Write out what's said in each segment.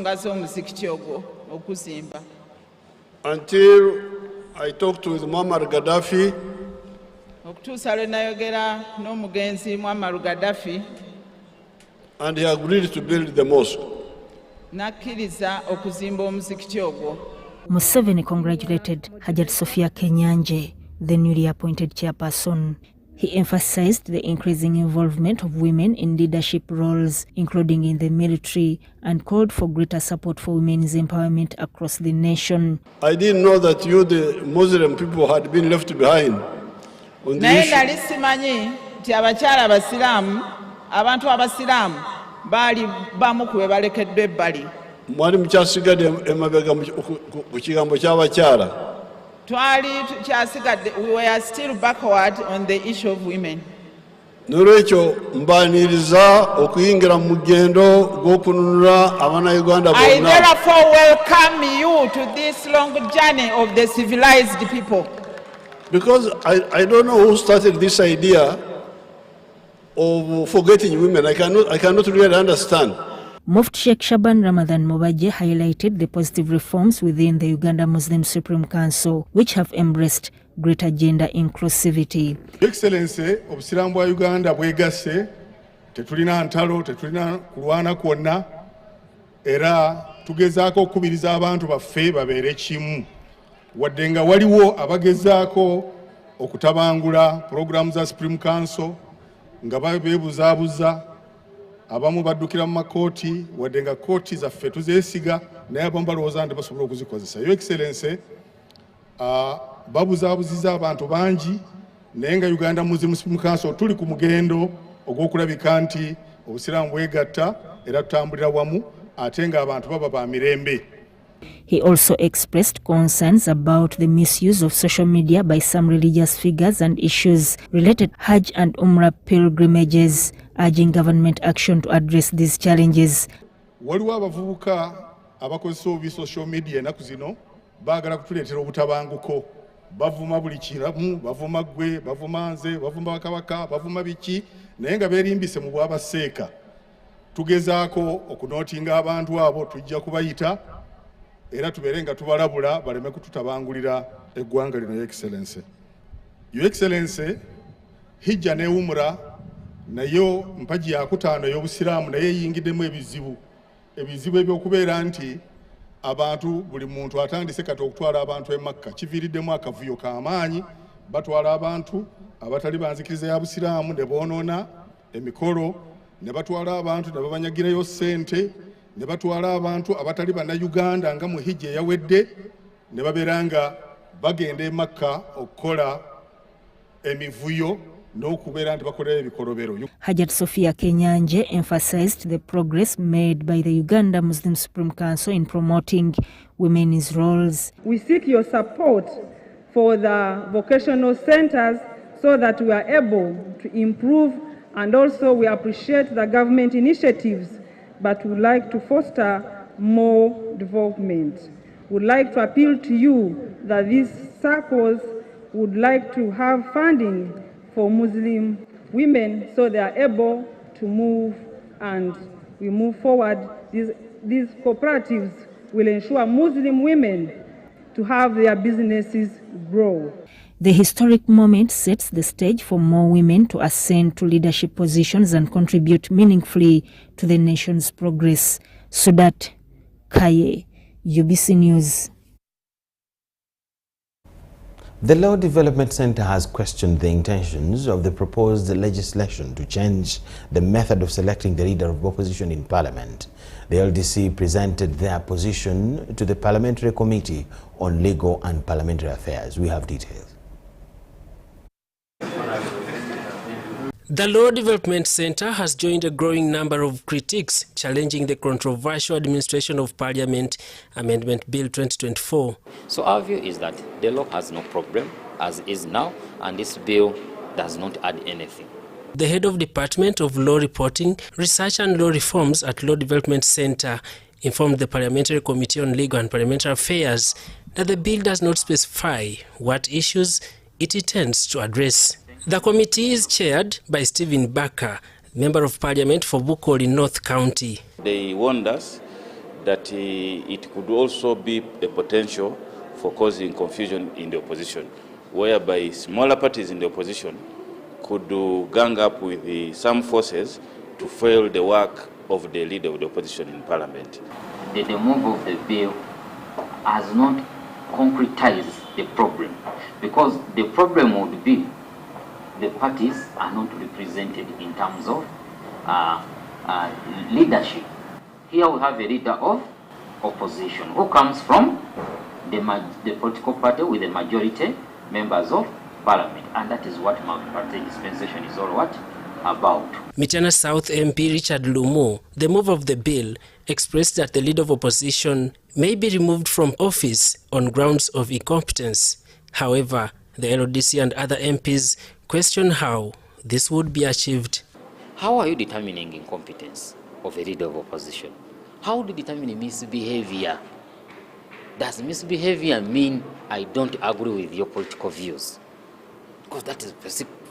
nsonga z'omuzikiti ogwo okuzimba. Until I talked with Muammar Gaddafi, okutuusa lwe nayogera n'omugenzi Muammar Gaddafi, and he agreed to build the mosque. N'akkiriza okuzimba omuzikiti ogwo. Museveni congratulated Hajat Sophia Kenyanje, the newly appointed chairperson. He emphasized the increasing involvement of women in leadership roles, including in the military, and called for greater support for women's empowerment across the nation. I didn't know that you, the Muslim people, had been left behind on the issue. Naye nali simanyi nti abakyala abasiraamu, abantu abasiraamu baali bamu ku be balekeddwa ebbali. Mwali mukyasigadde emabega ku kigambo ky'abakyala. We were still backward on the issue of women. Nolwekyo mbaaniriza okuyingira mu mugendo gw'okununula Abannayuganda bonna. I therefore welcome you to this long journey of the civilized people. Because I don't know who started this idea of forgetting women. I cannot really understand. Mufti Sheikh Shaban Ramadan Mubaje highlighted the positive reforms within the Uganda Muslim Supreme Council, which have embraced greater gender inclusivity. Excellency, obusiramu bwa Uganda bwegasse, tetulina ntalo, tetulina kulwana kwonna, era tugezaako okukubiriza abantu baffe babeere kimu. Wadde nga waliwo abagezaako okutabangula programu za Supreme Council nga beebuzaabuza, abamu baddukira mu makooti, wadde nga kooti zaffe tuzeesiga naye abamu balowooza nti basobola okuzikozesa. Your Excellency, babuzaabuziza abantu bangi, naye nga Uganda Muslim Supreme Council tuli ku mugendo ogw'okulabika nti obusiraamu bwegatta era tutambulira wamu ate nga abantu baba ba mirembe. He also expressed concerns about the misuse of social media by some religious figures and issues related Hajj and Umrah pilgrimages, urging government action to address these challenges. Waliwo abavubuka abakozesa obubi social media ennaku zino baagala kutuleetera obutabanguko. Bavuma buli kiramu, bavuma ggwe, bavuma nze, bavuma bakabaka, bavuma biki, naye nga beerimbise mu bwabaseeka. Tugezaako okunootinga abantu abo tujja kubayita era tubeere nga tubalabula baleme kututabangulira eggwanga lino. Your Excellency. Your Excellency, hijja ne umra nayo mpaji ya kutaano y'obusiraamu naye eyingiddemu ebizibu ebyokubeera nti abantu buli muntu atandise kati okutwala abantu e Makka kiviiriddemu akavuyo k'amaanyi. Batwala abantu abatali banzikiriza ya busiraamu ne boonoona emikolo, ne batwala abantu ne babanyagirayo ssente, ne batwala abantu abatali bannayuganda nga mu hijja eyawedde ne babeera nga bagenda e Makka okukola emivuyo n'okubeera nti bakolera ebikolobero. Hajat Sophia Kenyanje emphasized the progress made by the Uganda Muslim Supreme Council in promoting women's roles. We seek your support for the vocational centers so that we are able to improve, and also we appreciate the government initiatives, but we would like to foster more development. We would like to appeal to you that these circles would like to have funding for Muslim women so they are able to move and we move forward. These cooperatives will ensure Muslim women to have their businesses grow. The historic moment sets the stage for more women to ascend to leadership positions and contribute meaningfully to the nation's progress. Sudat Kaye, UBC News. The Law Development Center has questioned the intentions of the proposed legislation to change the method of selecting the leader of opposition in Parliament. The LDC presented their position to the Parliamentary Committee on Legal and Parliamentary Affairs. We have details. The Law Development Center has joined a growing number of critics challenging the controversial administration of Parliament Amendment Bill 2024. So our view is that the law has no problem as is now, and this bill does not add anything. The head of Department of Law Reporting, Research and Law Reforms at Law Development Center informed the Parliamentary Committee on Legal and Parliamentary Affairs that the bill does not specify what issues it intends to address. The committee is chaired by Stephen Barker, Member of Parliament for Bukoli North County. They warned us that it could also be a potential for causing confusion in the opposition, whereby smaller parties in the opposition could gang up with some forces to fail the work of the leader of the opposition in Parliament. The move of the bill has not concretized the problem, because the problem would be the parties are not represented in terms of leadership. Here we have a leader of opposition who comes from the political party with the majority members of Parliament, and that is what multi-party dispensation is all what about. Michana South MP Richard Lumu, the move of the bill, expressed that the leader of opposition may be removed from office on grounds of incompetence. However, the LDC and other MPs question how this would be achieved. How are you determining incompetence of a leader of opposition? How do you determine misbehavior? Does misbehavior mean I don't agree with your political views? Because that is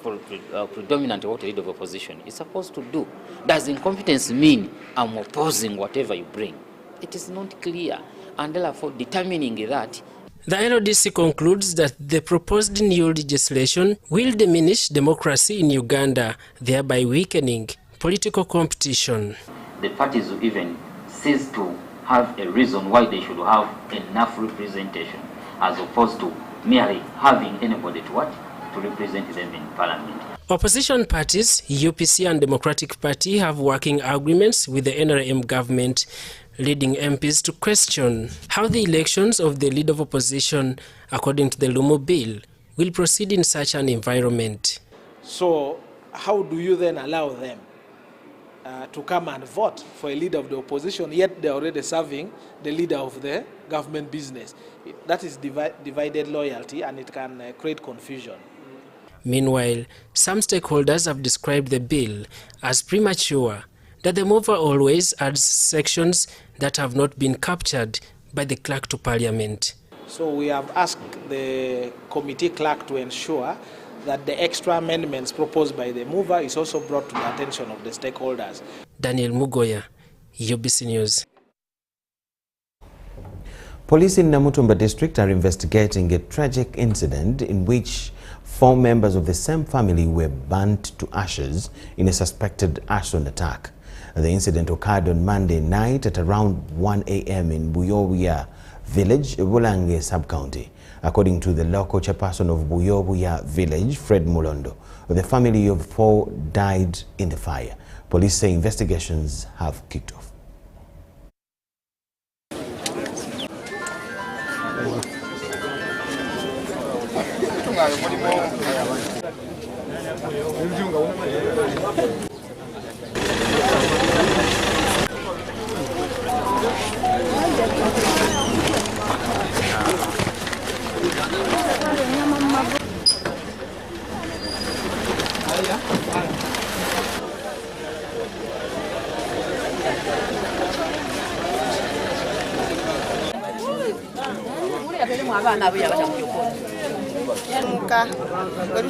predominant what a leader of opposition is supposed to do. Does incompetence mean I'm opposing whatever you bring? It is not clear, and therefore determining that. The LDC concludes that the proposed new legislation will diminish democracy in Uganda, thereby weakening political competition. The parties will even cease to have a reason why they should have enough representation, as opposed to merely having anybody to represent them in Parliament. Opposition parties, UPC and Democratic Party, have working agreements with the NRM government, leading MPs to question how the elections of the leader of opposition, according to the Lumu bill, will proceed in such an environment. So how do you then allow them to come and vote for a leader of the opposition, yet they're already serving the leader of the government business? That is divided loyalty, and it can create confusion. Meanwhile, some stakeholders have described the bill as premature, that the mover always adds sections that have not been captured by the clerk to Parliament. So we have asked the committee clerk to ensure that the extra amendments proposed by the mover is also brought to the attention of the stakeholders. Daniel Mugoya, UBC News. Police in Namutumba district are investigating a tragic incident in which 4 members of the same family were burnt to ashes in a suspected arson attack. The incident occurred on Monday night at around 1 a.m. in Buyobuya village, Bulange sub-county. According to the local chairperson of Buyobuya village, Fred Mulondo, the family of 4 died in the fire. Police say investigations have kicked off.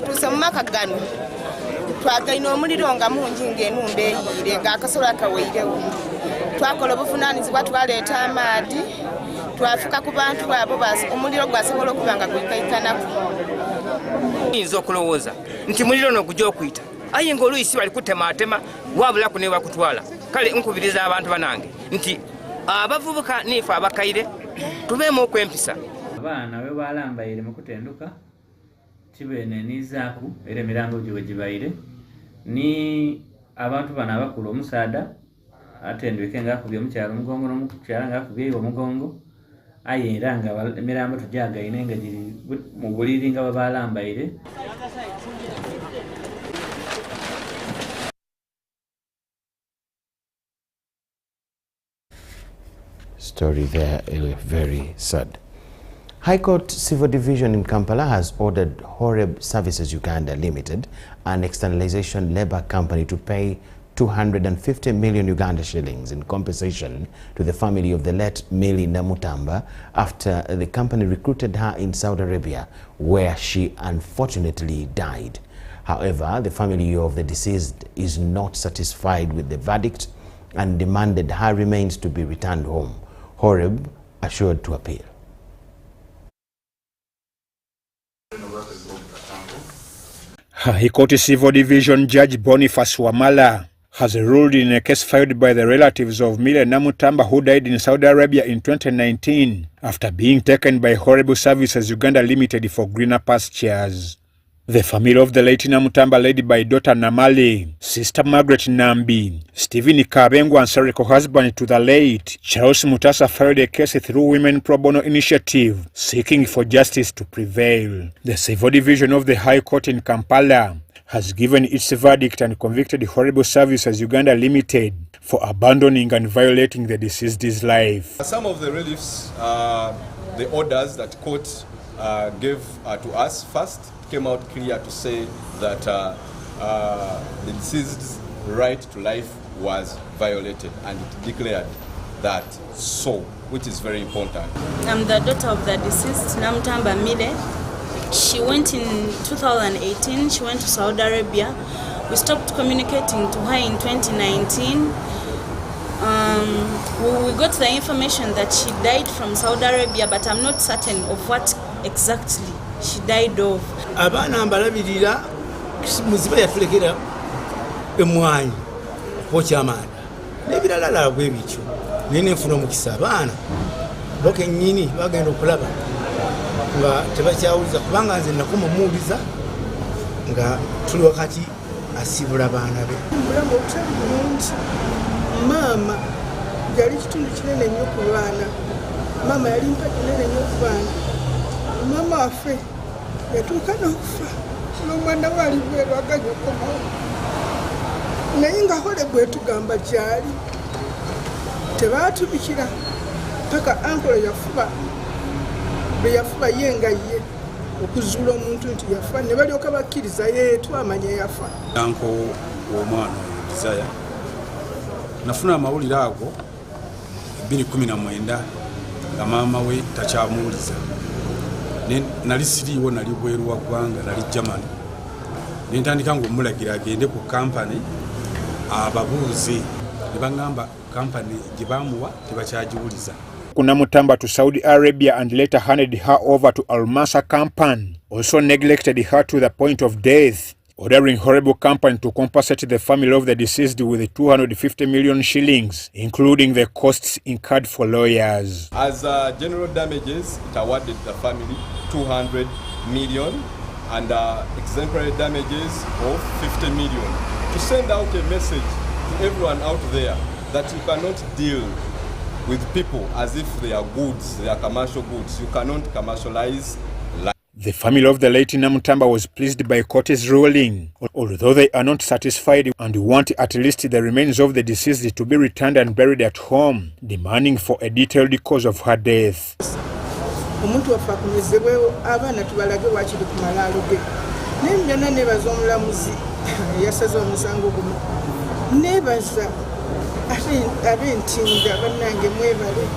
Tuse mu maka gano twagaina omuliro nga mungi ng'enumba eyiire ng'akasolo akaweirewo. Twakola obuvunaanyizibwa twaleeta amaadhi twafuka ku bantu abo omuliro gwasobola okuba nga gwekaikanako. Nyinza okulowooza nti muliro no gujja okuyita aye ng'oluyisi bali kutematema wabulaku ne bakutwala. Kale nkubiriza abantu banange nti abavubuka nife abakaire tubeemu okwempisa. Abaana bwe balambaire mu kutenduka kibenenizaku era emirambo gye gibaire ni abantu bano abakulu omusaada atendweke ng'akubye omukyala omugongo n'omukyala ng'akubye omugongo aye era nga emirambo tujagaine nga giri mu buliri nga babalambaire. Story there, very sad. High Court Civil Division in Kampala has ordered Horeb Services Uganda Limited, an externalization labor company, to pay 250 million Uganda shillings in compensation to the family of the late Millie Namutamba after the company recruited her in Saudi Arabia, where she unfortunately died. However, the family of the deceased is not satisfied with the verdict and demanded her remains to be returned home. Horeb assured to appeal. High Court Civil Division Judge Boniface Wamala has ruled in a case filed by the relatives of Mile Namutamba who died in Saudi Arabia in 2019 after being taken by Horrible Services Uganda Limited for greener pastures. The family of the late Namutamba, led by daughter Namali, sister Margaret Nambi, Stephen Kabengo and Sariko husband to the late, Charles Mutasa, filed a case through Women Pro Bono Initiative seeking for justice to prevail. The Civil Division of the High Court in Kampala has given its verdict and convicted Horrible Services Uganda Limited for abandoning and violating the deceased's life. Some of the reliefs, the orders that court gave to us first came out clear to say that the deceased's right to life was violated, and it declared that so, which is very important. I'm the daughter of the deceased, Namutamba Mile. She went in 2018, she went to Saudi Arabia. We stopped communicating to her in 2019. We got the information that she died from Saudi Arabia, but I'm not certain of what exactly she died of. Abana mbalabirira muziba yatulekera emwanyi kokyamanda n'ebirala bwe bityo nene nfuna omukisa abaana boke nnyini bagenda okulaba nga tebakyawuliza kubanga nze nakoma omuwuliza nga tuli wakati asibula baana be. Mulamu obutali bulungi, maama yali kitundu kinene nnyo ku baana. Maama yali mpa kinene nnyo ku baana. Maama waffe yatuuka n'okufa n'omwana we ali bweru aganya okomawo. Naye nga Horeb etugamba gyali tebaatubikira paka ankolo yafuba bwe yafuba ye nga ye okuzuula omuntu nti yafa ne balyoka bakkiriza ye twamanya yafa. Anko w'omwana Desire nafuna amawulire ago 2019 nga maama we takyamuwuliza. Nali siriiwo, nali bweru wa ggwanga, nali Germany. Ne ntandika ng'omulagira agende ku kampani ababuuze ne baŋŋamba kampani gye baamuwa tebakyagiwuliza. Namutamba to Saudi Arabia and later handed her over to Al-Masa Company, also neglected her to the point of death, ordering Horrible Company to compensate the family of the deceased with 250 million shillings, including the costs incurred for lawyers. As general damages, it awarded the family 200 million and exemplary damages of 50 million. To send out a message to everyone out there that you cannot deal with people as if they are goods, they are commercial goods. You cannot commercialize life. The family of the late Namutamba was pleased by court's ruling, although they are not satisfied and want at least the remains of the deceased to be returned and buried at home, demanding for a detailed cause of her death. Omuntu wafa kunyezebwewo abaana tubalage wakiri ku malaalo ge. Nenjana nebaza omulamuzi yasaze omusango guno. Nebaza abentinda bannange mwebale.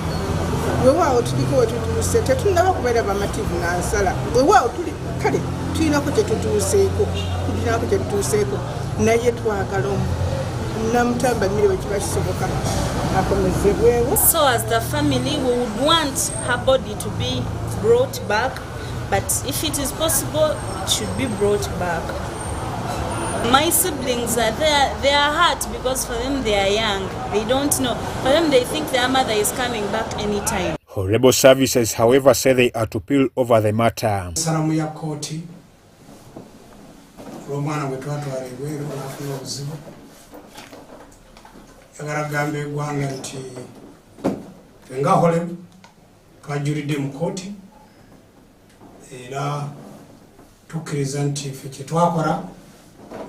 Weewaawo tuliko we tutuuse tetunaba kubeera bamativu na nsala. Weewaawo tuli kale tulinako kye tutuuseeko. Tulinako kye tutuuseeko. Naye twagala Namutamba Mile bwe kiba kisoboka akomezebwewo. So as the family, we would want her body to be brought back, but if it is possible, it should be brought back. My siblings are there, they are hurt because for them they are young. They don't know. For them they think their mother is coming back anytime. Horrible Services, however, say they are to appeal over the matter. Salamu ya koti. Romana wetwatwala ebweru bafuna obuzibu. Yagaragamba eggwanga nti nga Horeb twajulidde mu kooti era tukkiriza nti ffe kye twakola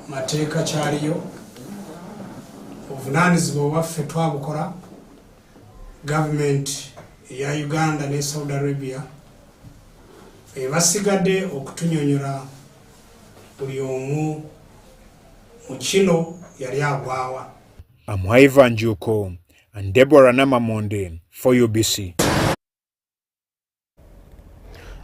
mateeka kyaliyo obuvunaanyizibwa obwaffe twabukola. Gavumenti eya Uganda ne Saudi Arabia basigadde okutunyonyola buli omu mu kino yali agwawa. I'm Ivan Njuko and Deborah Namamonde for UBC.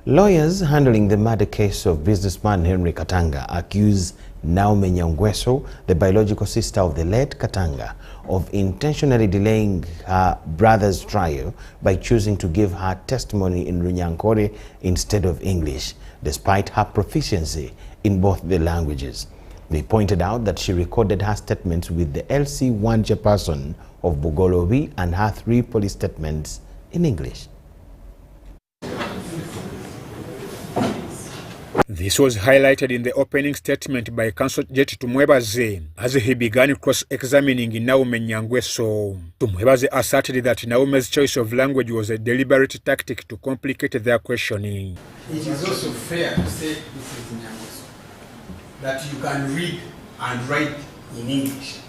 Lawyers handling the murder case of businessman Henry Katanga accuse Naume Nyangweso, the biological sister of the late Katanga, of intentionally delaying her brother's trial by choosing to give her testimony in Runyankore instead of English, despite her proficiency in both the languages. They pointed out that she recorded her statements with the LC1 chairperson of Bugolobi and her 3 police statements in English. This was highlighted in the opening statement by Counsel Jet Tumwebaze as he began cross-examining Naume Nyangweso. Tumwebaze asserted that Naume's choice of language was a deliberate tactic to complicate their questioning. It is also fair to say, Mrs. Nyangweso, that you can read and write in English.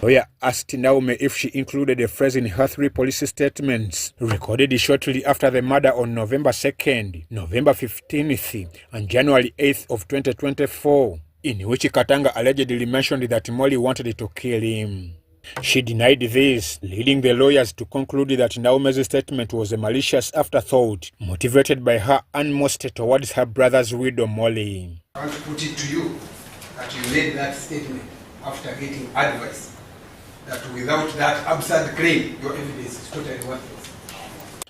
Lawyer asked Naume if she included a phrase in her 3 police statements recorded shortly after the murder on November 2nd, November 15th, and January 8th of 2024, in which Katanga allegedly mentioned that Molly wanted to kill him. She denied this, leading the lawyers to conclude that Naume's statement was a malicious afterthought, motivated by her animosity towards her brother's widow, Molly. I want to put it to you that you made that statement after getting advice that without that absurd claim, your evidence is totally worthless.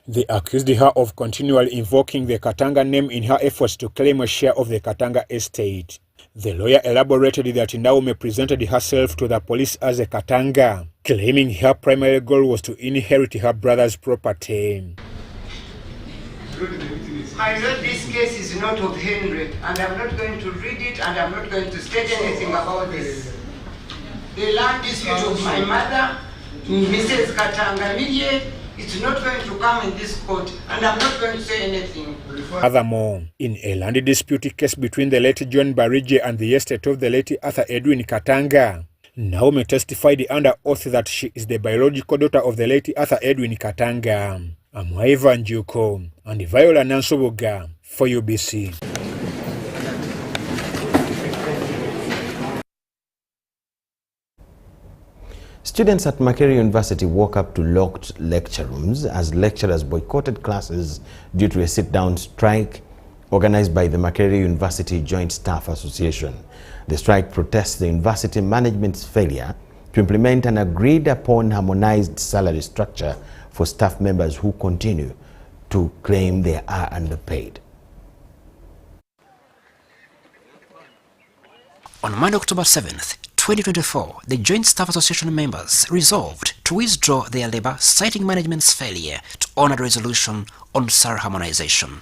They accused her of continually invoking the Katanga name in her efforts to claim a share of the Katanga estate. The lawyer elaborated that Naume presented herself to the police as a Katanga, claiming her primary goal was to inherit her brother's property. My lord, this case is not of Henry, and I'm not going to read it, and I'm not going to state anything about this. The land dispute of my mother, Mrs. Katanga Midye, it's not going to come in this court, and I'm not going to say anything. Furthermore, in a land dispute case between the late John Barige and the estate of the late Arthur Edwin Katanga, Naume testified under oath that she is the biological daughter of the late Arthur Edwin Katanga. Amwaiva Njuko and Viola Nansoboga for UBC. Students at Makerere University woke up to locked lecture rooms as lecturers boycotted classes due to a sit-down strike organized by the Makerere University Joint Staff Association. The strike protests the university management's failure to implement an agreed-upon harmonized salary structure for staff members who continue to claim they are underpaid. On Monday, October 7th, 2024, the Joint Staff Association members resolved to withdraw their labor, citing management's failure to honor the resolution on salary harmonization.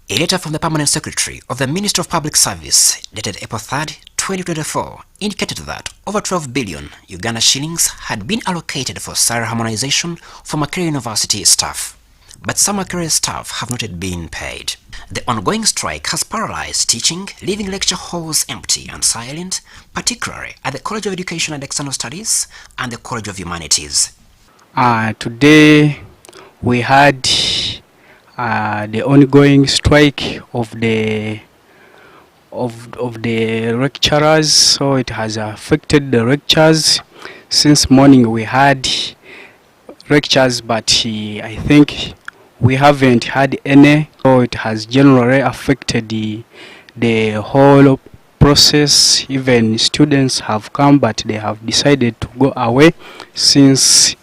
A letter from the Permanent Secretary of the Ministry of Public Service, dated April 3rd, 2024, indicated that over 12 billion Uganda shillings had been allocated for salary harmonization for Makerere University staff. But some Makerere staff have not yet been paid. The ongoing strike has paralyzed teaching, leaving lecture halls empty and silent, particularly at the College of Education and External Studies and the College of Humanities. Today we had the ongoing strike of the lecturers, so it has affected the lectures. Since morning we had lectures, but I think we haven't had any, so it has generally affected the whole process. Even students have come, but they have decided to go away since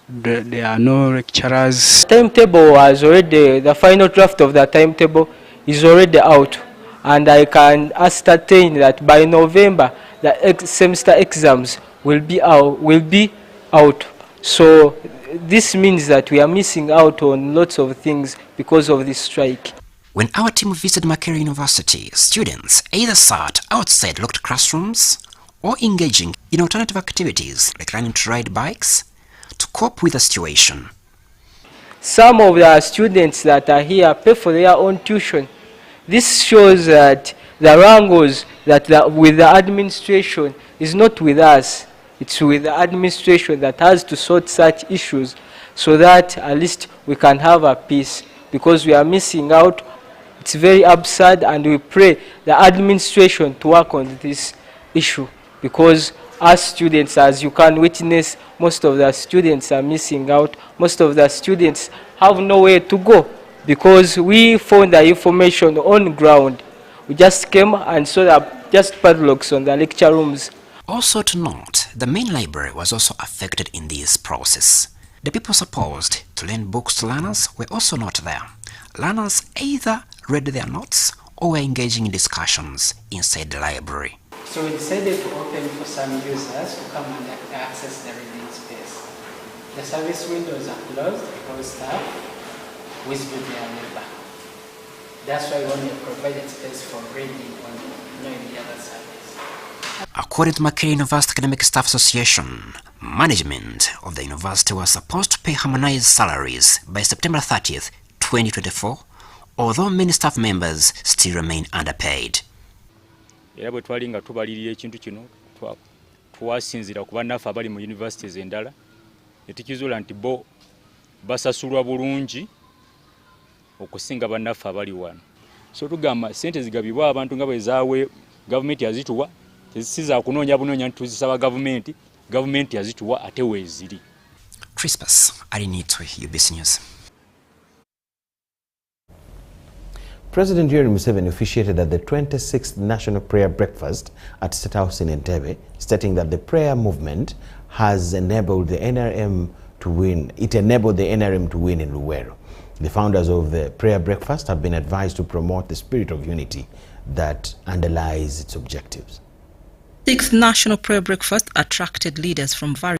there are no lecturers. Timetable was already, the final draft of the timetable is already out, and I can ascertain that by November the semester exams will be out. So this means that we are missing out on lots of things because of this strike. When our team visited Makerere University, students either sat outside locked classrooms or engaging in alternative activities like learning to ride bikes to cope with the situation. Some of the students that are here pay for their own tuition. This shows that the wrangles with the administration is not with us. It's with the administration that has to sort such issues so that at least we can have a peace, because we are missing out. It's very absurd, and we pray the administration to work on this issue, because as students, as you can witness, most of the students are missing out. Most of the students have nowhere to go. because we found the information on ground. We just came and saw that just padlocks on the lecture rooms. Also to note, the main library was also affected in this process. The people supposed to lend books to learners were also not there. Learners either read their notes or were engaging in discussions inside the library. So we decided to open for some users to come and access the reading space. The service windows are closed because staff withdrew their labor. That's why we only provided space for reading on the other service. According to Makerere University Academic Staff Association, management of the university was supposed to pay harmonized salaries by September 30th, 2024, although many staff members still remain underpaid. Era bwe twali nga tubalirira ekintu kino twasinzira ku bannaffe abali mu universities endala ne tukizuula nti bo basasulwa bulungi okusinga bannaffe abali wano. So tugamba ssente zigabibwa abantu nga bwe zaawe gavumenti yazituwa tezisiza kunoonya bunoonya nti tuzisaba gavumenti yazituwa ate weeziri. Crispus Arinitwe, UBC News. President Yoweri Museveni officiated at the 26th National Prayer Breakfast at State House in Entebbe, stating that the prayer movement has enabled the NRM to win. It enabled the NRM to win in Luwero. The founders of the prayer breakfast have been advised to promote the spirit of unity that underlies its objectives. The 6th National Prayer Breakfast attracted leaders from various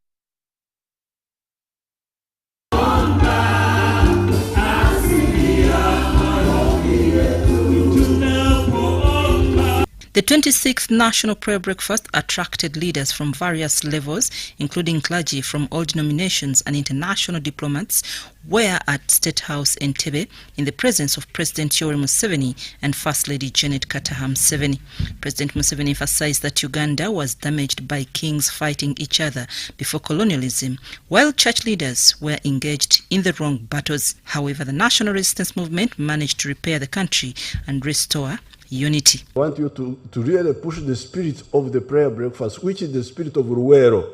The 26th National Prayer Breakfast attracted leaders from various levels, including clergy from all denominations and international diplomats, were at State House Entebbe in the presence of President Yoweri Museveni and First Lady Janet Kataha Museveni. President Museveni emphasized that Uganda was damaged by kings fighting each other before colonialism, while church leaders were engaged in the wrong battles. However, the National Resistance Movement managed to repair the country and restore unity. I want you to really push the spirit of the prayer breakfast, which is the spirit of Luwero.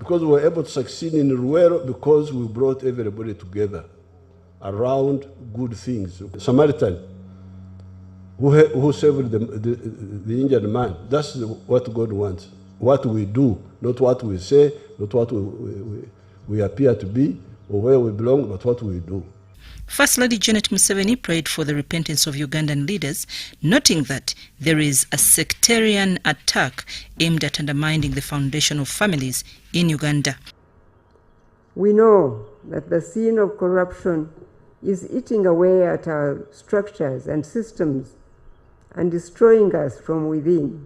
Because we were able to succeed in Luwero because we brought everybody together around good things. Samaritan, who saved the injured man, that's what God wants. What we do, not what we say, not what we appear to be, or where we belong, but what we do. First Lady Janet Museveni prayed for the repentance of Ugandan leaders, noting that there is a sectarian attack aimed at undermining the foundation of families in Uganda. We know that the sin of corruption is eating away at our structures and systems and destroying us from within.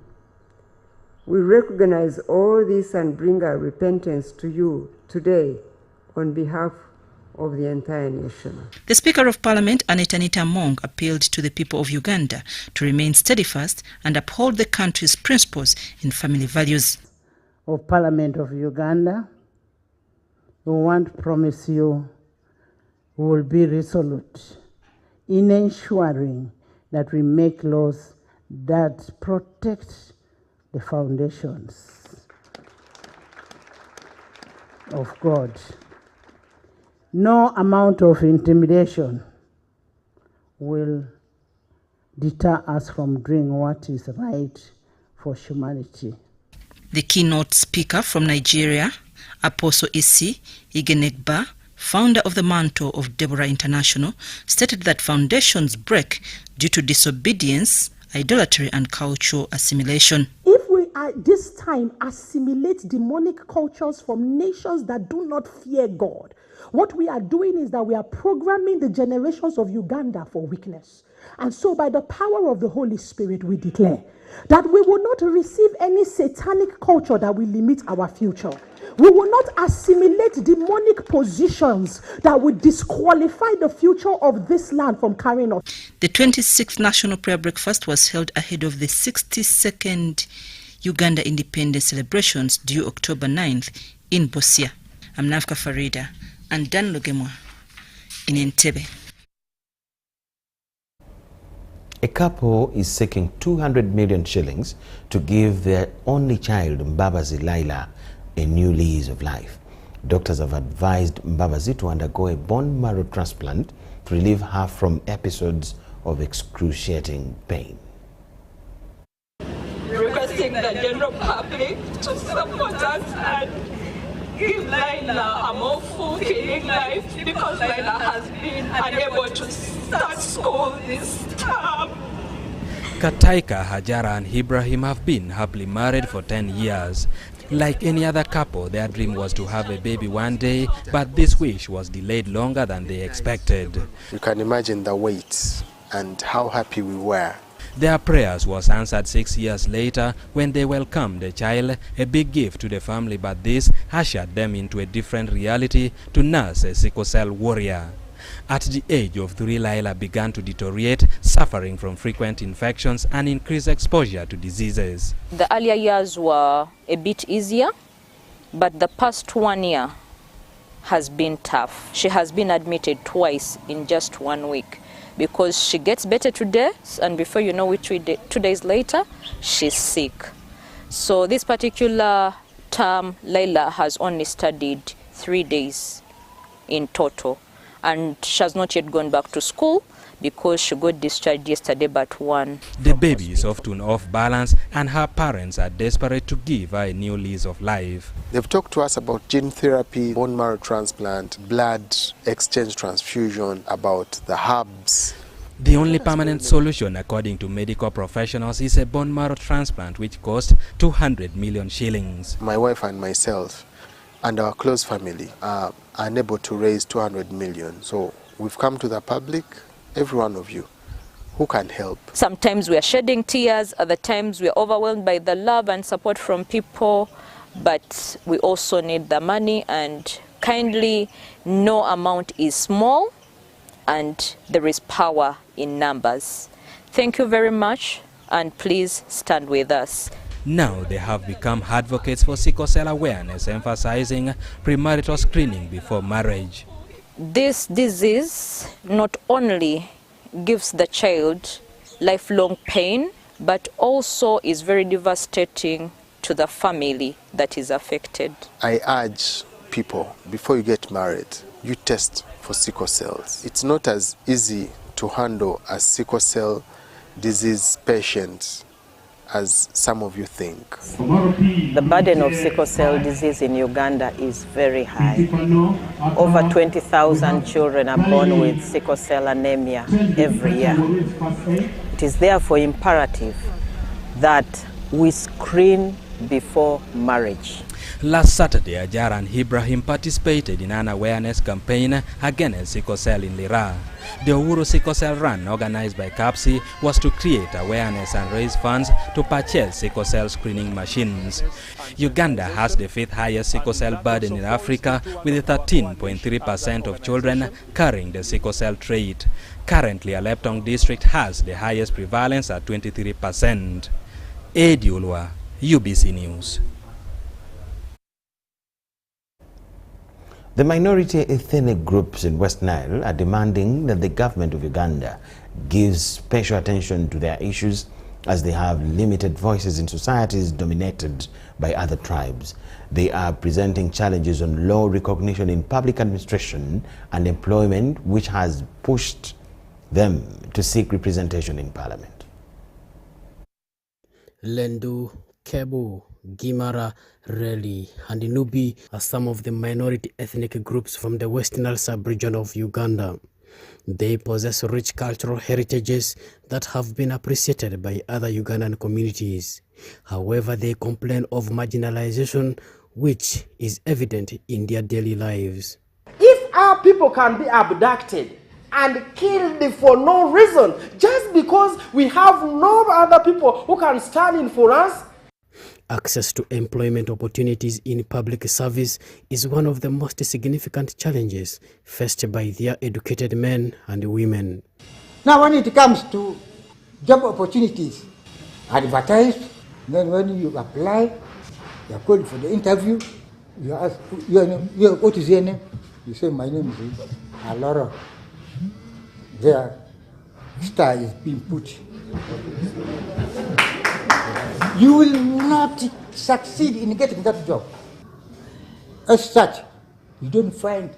We recognize all this and bring our repentance to you today on behalf of the entire nation. The Speaker of Parliament, Anita Mong, appealed to the people of Uganda to remain steadfast and uphold the country's principles in family values. Of Parliament of Uganda, we want to promise you we will be resolute in ensuring that we make laws that protect the foundations of God. No amount of intimidation will deter us from doing what is right for humanity. The keynote speaker from Nigeria, Apostle Isi Igenegba, founder of the Mantle of Deborah International, stated that foundations break due to disobedience, idolatry, and cultural assimilation. If we at this time assimilate demonic cultures from nations that do not fear God, what we are doing is that we are programming the generations of Uganda for weakness. And so by the power of the Holy Spirit, we declare that we will not receive any satanic culture that will limit our future. We will not assimilate demonic positions that would disqualify the future of this land from carrying us. The 26th National Prayer Breakfast was held ahead of the 62nd Uganda Independence celebrations due October 9th in Busia. I'm Nafka Farida and Dan Lugemwa in Entebbe. A couple is seeking 200 million shillings to give their only child, Mbabazi Laila, a new lease of life. Doctors have advised Mbabazi to undergo a bone marrow transplant to relieve her from episodes of excruciating pain. Requesting the general public to support us and give Laila a more fulfilling life because Laila has been unable to start school this term. Katanga, Hajara and Ibrahim have been happily married for 10 years. Like any other couple, their dream was to have a baby one day, but this wish was delayed longer than they expected. You can imagine the wait and how happy we were. Their prayers was answered 6 years later when they welcomed a child, a big gift to the family, but this ushered them into a different reality to nurse a sickle cell warrior. At the age of 3, Laila began to deteriorate, suffering from frequent infections and increased exposure to diseases. The earlier years were a bit easier, but the past 1 year has been tough. She has been admitted twice in just 1 week because she gets better today, and before you know it, 2 days later, she's sick. So this particular term, Laila has only studied 3 days in total. And she has not yet gone back to school because she got discharged yesterday but 1. The baby is often off balance and her parents are desperate to give her a new lease of life. They've talked to us about gene therapy, bone marrow transplant, blood exchange transfusion, about the herbs. The only permanent solution, according to medical professionals, is a bone marrow transplant which costs 200 million shillings. My wife and myself and our close family are unable to raise 200 million. So we've come to the public, every one of you, who can help. Sometimes we are shedding tears, other times we are overwhelmed by the love and support from people, but we also need the money, and kindly, no amount is small and there is power in numbers. Thank you very much, and please stand with us. Now they have become advocates for sickle cell awareness, emphasizing premarital screening before marriage. This disease not only gives the child lifelong pain, but also is very devastating to the family that is affected. I urge people, before you get married, you test for sickle cells. It's not as easy to handle a sickle cell disease patient as some of you think. The burden of sickle cell disease in Uganda is very high. Over 20,000 children are born with sickle cell anemia every year. It is therefore imperative that we screen before marriage. Last Saturday, Ajara and Ibrahim participated in an awareness campaign against sickle cell in Lira. The Uhuru Sickle Cell Run, organized by CAPSI, was to create awareness and raise funds to purchase sickle cell screening machines. Uganda has the 5th highest sickle cell burden in Africa, with 13.3% of children carrying the sickle cell trait. Currently, Aleptong district has the highest prevalence at 23%. Edi Ulwa, UBC News. The minority ethnic groups in West Nile are demanding that the government of Uganda gives special attention to their issues, as they have limited voices in societies dominated by other tribes. They are presenting challenges on law recognition in public administration and employment, which has pushed them to seek representation in parliament. Lendu, Kebu, Gimara, Reli, and Inubi are some of the minority ethnic groups from the West Nile sub-region of Uganda. They possess rich cultural heritages that have been appreciated by other Ugandan communities. However, they complain of marginalization, which is evident in their daily lives. If our people can be abducted and killed for no reason, just because we have no other people who can stand in for us, access to employment opportunities in public service is one of the most significant challenges faced by their educated men and women. Now when it comes to job opportunities, advertised, then when you apply, you are called for the interview, you ask, what is your name? You say, my name is Alora. Their star is being put. You will not succeed in getting that job. As such, You don't find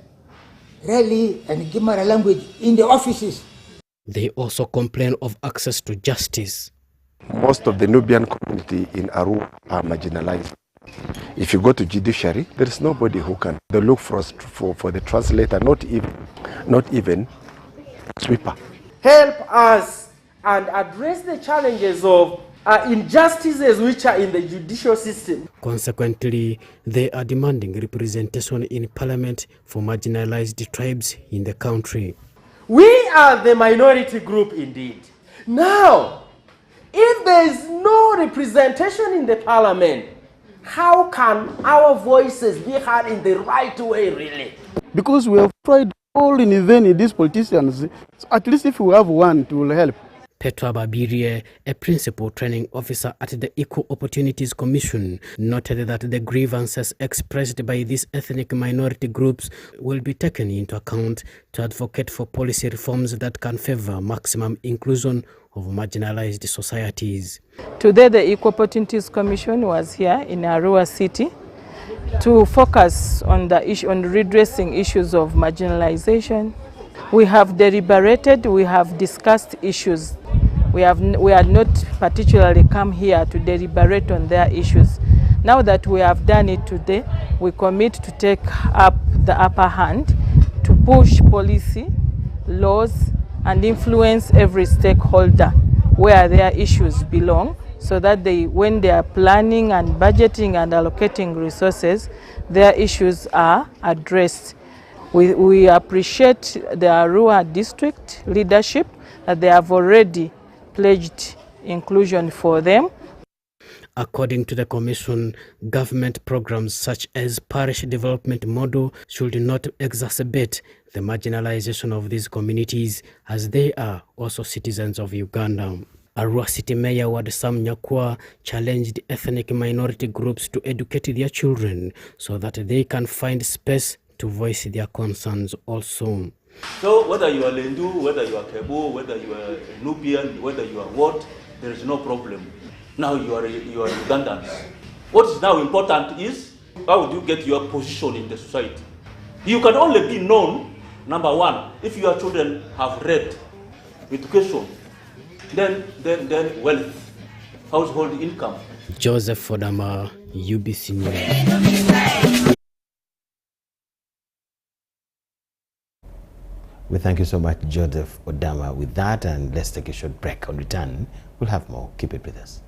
Reli and Gimara language in the offices. They also complain of access to justice. Most of the Nubian community in Aru are marginalized. If you go to judiciary, there is nobody who can. They look for the translator, not even sweeper. Help us and address the challenges of injustices which are in the judicial system. Consequently, they are demanding representation in parliament for marginalized tribes in the country. We are the minority group indeed. Now, if there is no representation in the parliament, how can our voices be heard in the right way, really? Because we have tried all in vain, these politicians. So at least if we have one, it will help. Petra Babirie, a principal training officer at the Equal Opportunities Commission, noted that the grievances expressed by these ethnic minority groups will be taken into account to advocate for policy reforms that can favor maximum inclusion of marginalized societies. Today, the Equal Opportunities Commission was here in Arua City to focus on the issue, on redressing issues of marginalization. We have deliberated, we have discussed issues. We had not particularly come here to deliberate on their issues. Now that we have done it today, we commit to take up the upper hand to push policy, laws, and influence every stakeholder where their issues belong, so that when they are planning and budgeting and allocating resources, their issues are addressed. We appreciate the Arua district leadership that they have already pledged inclusion for them. According to the Commission, government programs such as parish development model should not exacerbate the marginalization of these communities, as they are also citizens of Uganda. Arua City Mayor Ward Sam Nyakwa challenged ethnic minority groups to educate their children so that they can find space to voice their concerns also. So whether you are Lendu, whether you are Kebu, whether you are Nubian, whether you are what, there is no problem. Now you are Ugandans. What is now important is how would you get your position in the society? You can only be known, number one, if your children have read, education, then wealth, household income. Joseph Fodama, UBC News. We thank you so much, Joseph Odama, with that, and let's take a short break. On return, we'll have more. Keep it with us.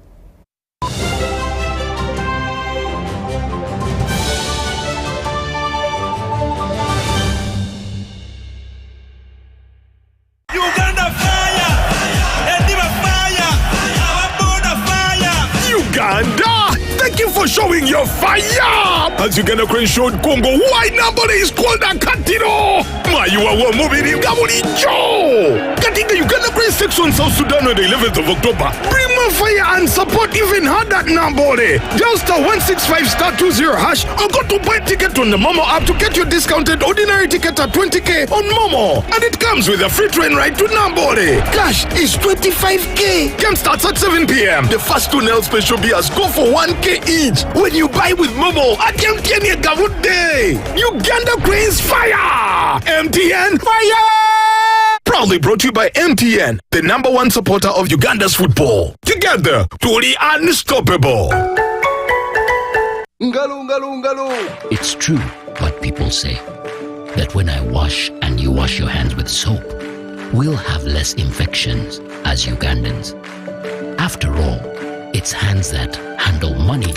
Uganda fire! Endiva fire! Abona fire! Uganda! Thank you for showing your fire! As Uganda Crane showed Congo, why nobody is called a Katiro? Mayuwa wa mubiri ngabuli Joe! Katinga Uganda Crane section South Sudan on the 11th of October. Bring more fire and support even harder nobody. Dial *165*20# or go to buy ticket on the Momo app to get your discounted ordinary ticket at 20k on Momo. And it comes with a free train ride to Nambole. Cash is 25k. Game starts at 7 p.m. The first 2 nail special beers go for 1k each. When you buy with Momo, I can't get a good day. Uganda Cranes fire! MTN fire! Proudly brought to you by MTN, the #1 supporter of Uganda's football. Together, truly unstoppable. It's true what people say, that when I wash and you wash your hands with soap, we'll have less infections as Ugandans. After all, it's hands that handle money.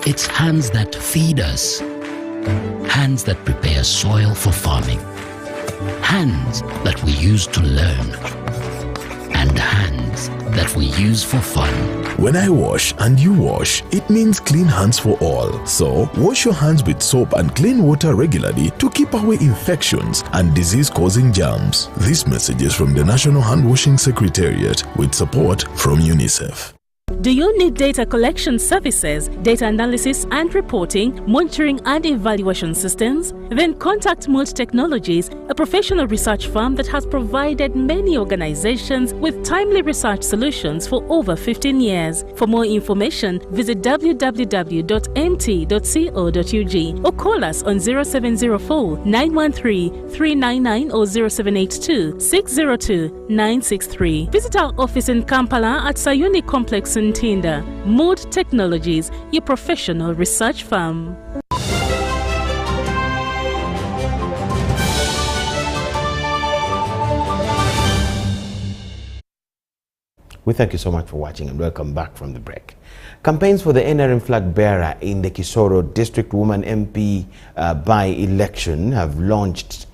It's hands that feed us. Hands that prepare soil for farming. Hands that we use to learn. And hands that we use for fun. When I wash and you wash, it means clean hands for all. So, wash your hands with soap and clean water regularly to keep away infections and disease-causing germs. This message is from the National Hand Washing Secretariat with support from UNICEF. Do you need data collection services, data analysis and reporting, monitoring and evaluation systems? Then contact Mold Technologies, a professional research firm that has provided many organizations with timely research solutions for over 15 years. For more information, visit www.mt.co.ug or call us on 0704 913 399 or 0782 602 963. Visit our office in Kampala at Sayuni Complex in Tinda. Mood Technologies, your professional research firm. We thank you so much for watching and welcome back from the break. Campaigns for the NRM flag bearer in the Kisoro District Woman MP by-election have launched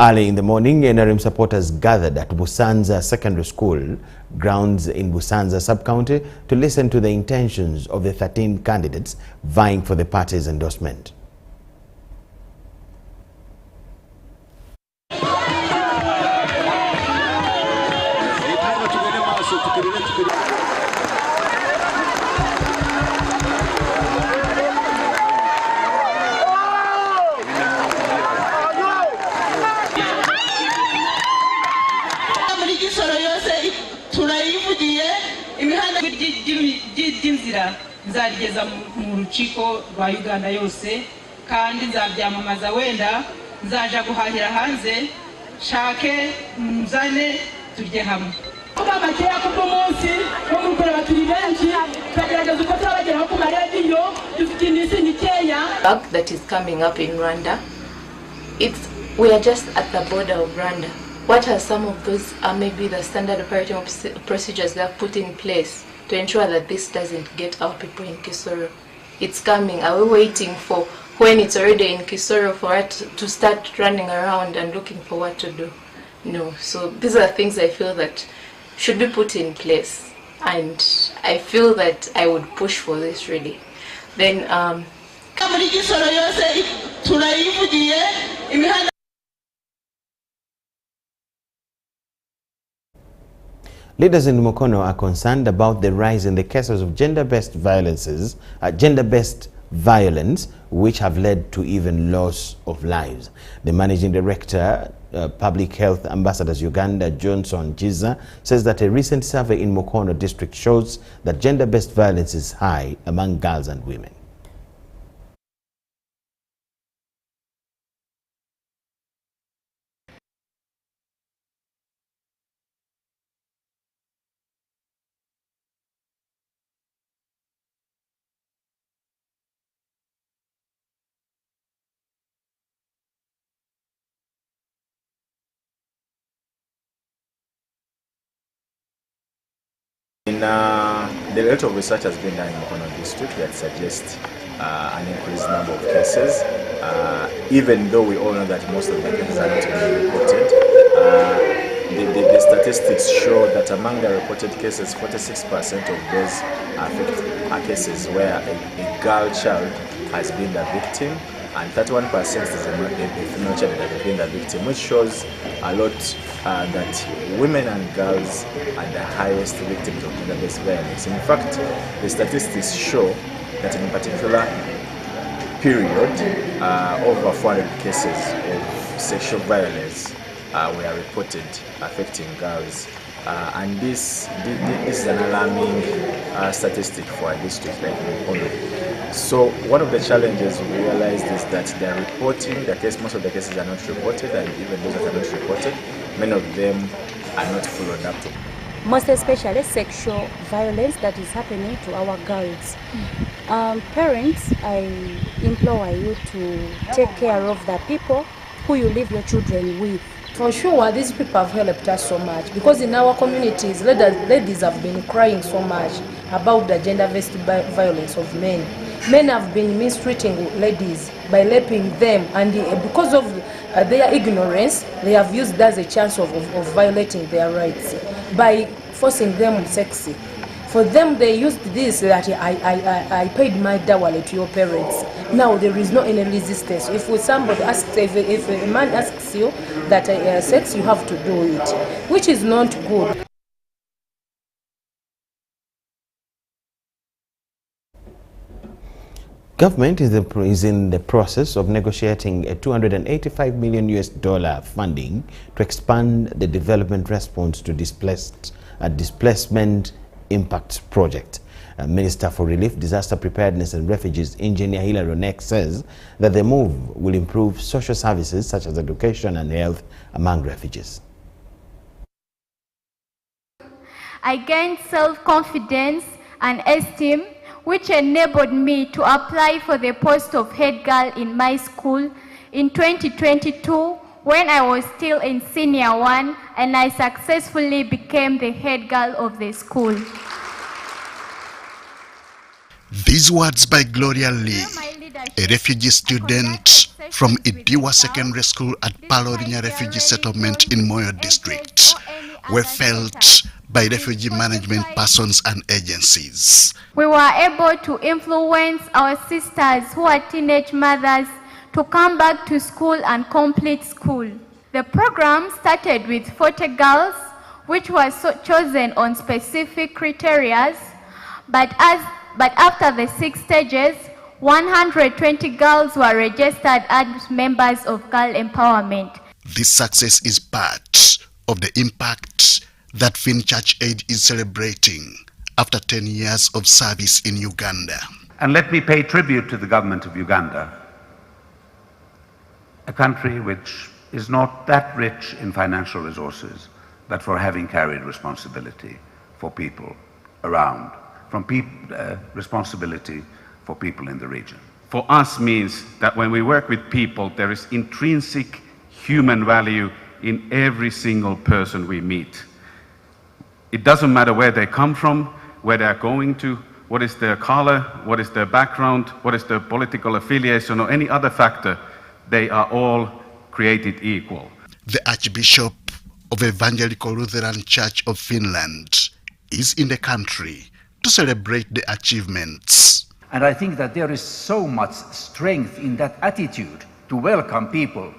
early in the morning. NRM supporters gathered at Busanza Secondary School grounds in Busanza sub-county to listen to the intentions of the 13 candidates vying for the party's endorsement. nzarigeza mu rukiko rwa Uganda yose kandi nzabyamamaza wenda nzaja guhahira hanze shake muzane turye hamwe abakeya ku munsi wo mukora baturi benshi twagerageza uko twabageraho ku maradiyo dufite indisi nikeya that is coming up in Rwanda. We are just at the border of Rwanda. What are some of those maybe the standard operating procedures that are put in place to ensure that this doesn't get our people in Kisoro? It's coming. Are we waiting for when it's already in Kisoro for it to start running around and looking for what to do? No. So these are things I feel that should be put in place, and I feel that I would push for this really. Then leaders in Mukono are concerned about the rise in the cases of gender-based violence, which have led to even loss of lives. The Managing Director, Public Health Ambassadors Uganda, Johnson Jiza, says that a recent survey in Mukono district shows that gender-based violence is high among girls and women. The rate of research has been done in Mukono district that suggests an increased number of cases, even though we all know that most of the cases are not being reported. The statistics show that among the reported cases, 46% of those are cases where a girl child has been the victim, and 31% is a female child that has been the victim, which shows a lot that women and girls are the highest victims of gender-based violence. In fact, the statistics show that in a particular period, over 400 cases of sexual violence were reported affecting girls. And this is an alarming statistic for a district like Mukono. So one of the challenges we realized is that they're reporting most of the cases are not reported, and even those that are not reported, many of them are not followed up to. Most especially sexual violence that is happening to our girls. Parents, I implore you to take care of the people who you leave your children with. For sure, these people have helped us so much, because in our communities, ladies have been crying so much about the gender-based violence of men. Men have been mistreating ladies by raping them, and because of their ignorance, they have used that as a chance of violating their rights by forcing them sexy. For them, they used this that I paid my dowry to your parents. Now there is no any resistance. If somebody asks, if a man asks you that sex, you have to do it, which is not good. Government is in the process of negotiating a $285 million funding to expand the development response to displacement impact project. Minister for Relief, Disaster Preparedness and Refugees, Engineer Hilary Onek, says that the move will improve social services such as education and health among refugees. I gained self-confidence and esteem, which enabled me to apply for the post of head girl in my school in 2022 when I was still in senior 1, and I successfully became the head girl of the school. These words by Gloria Lee, a refugee student from Idiwa Secondary School at Parliamentary Refugee Settlement in Moyo District, were felt by refugee management persons and agencies. We were able to influence our sisters who are teenage mothers to come back to school and complete school. The program started with 40 girls, which was chosen on specific criteria, but after the 6 stages, 120 girls were registered as members of Girl Empowerment. This success is part of the impact that Finchurch Aid is celebrating after 10 years of service in Uganda. And let me pay tribute to the government of Uganda, a country which is not that rich in financial resources, but for having carried responsibility for people around, responsibility for people in the region. For us means that when we work with people, there is intrinsic human value in every single person we meet. It doesn't matter where they come from, where they're going to, what is their color, what is their background, what is their political affiliation, or any other factor. They are all created equal. The Archbishop of Evangelical Lutheran Church of Finland is in the country to celebrate the achievements. And I think that there is so much strength in that attitude to welcome people,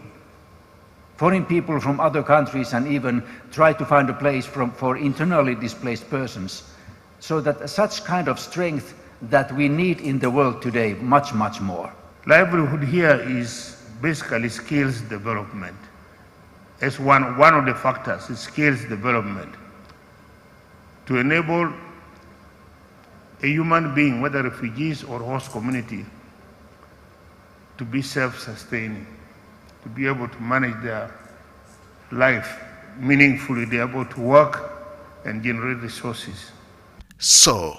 foreign people from other countries, and even try to find a place for internally displaced persons. So that such kind of strength that we need in the world today, much, much more. Livelihood here is basically skills development. As one of the factors is skills development. To enable a human being, whether refugees or host community, to be self-sustaining, to be able to manage their life meaningfully, they're able to work and generate resources. So,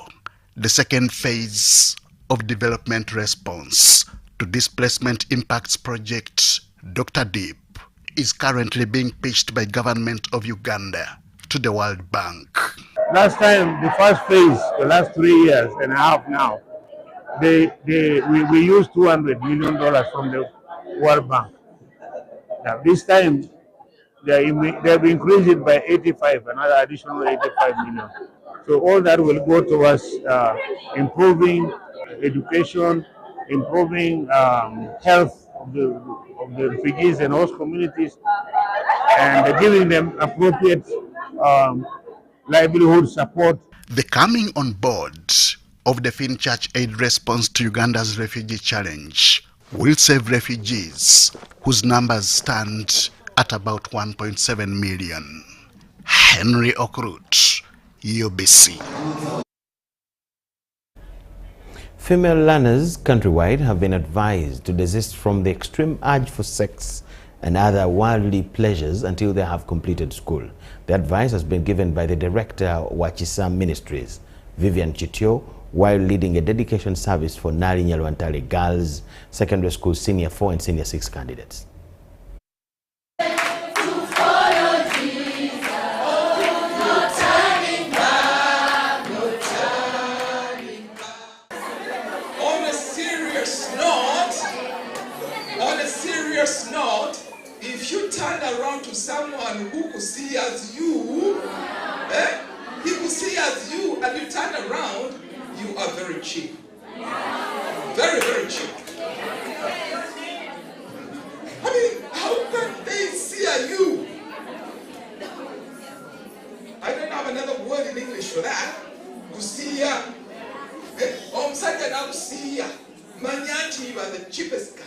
the second phase of development response to displacement impacts project, Dr. Deep, is currently being pitched by government of Uganda to the World Bank. Last time, the first phase, the last 3 years and a half now, we used $200 million from the World Bank. Now this time, they have increased it by 85, another additional 85 million. So all that will go towards improving education, improving health of the refugees and host communities, and giving them appropriate livelihood support. The coming on board of the Finchurch Aid response to Uganda's refugee challenge will save refugees whose numbers stand at about 1.7 million. Henry Okrut, UBC. Female learners countrywide have been advised to desist from the extreme urge for sex and other worldly pleasures until they have completed school. The advice has been given by the director of Wachisa Ministries, Vivian Chitio, while leading a dedication service for Nari Nyalwantale Girls Secondary School Senior 4 and Senior 6 candidates. If you turn around to someone who could see as you, he could see as you, and you turn around, you are very cheap. Very, very cheap. I mean, how can they see you? I don't have another word in English for that. Kusia. Omsaka na kusia. Manyati, you are the cheapest guy.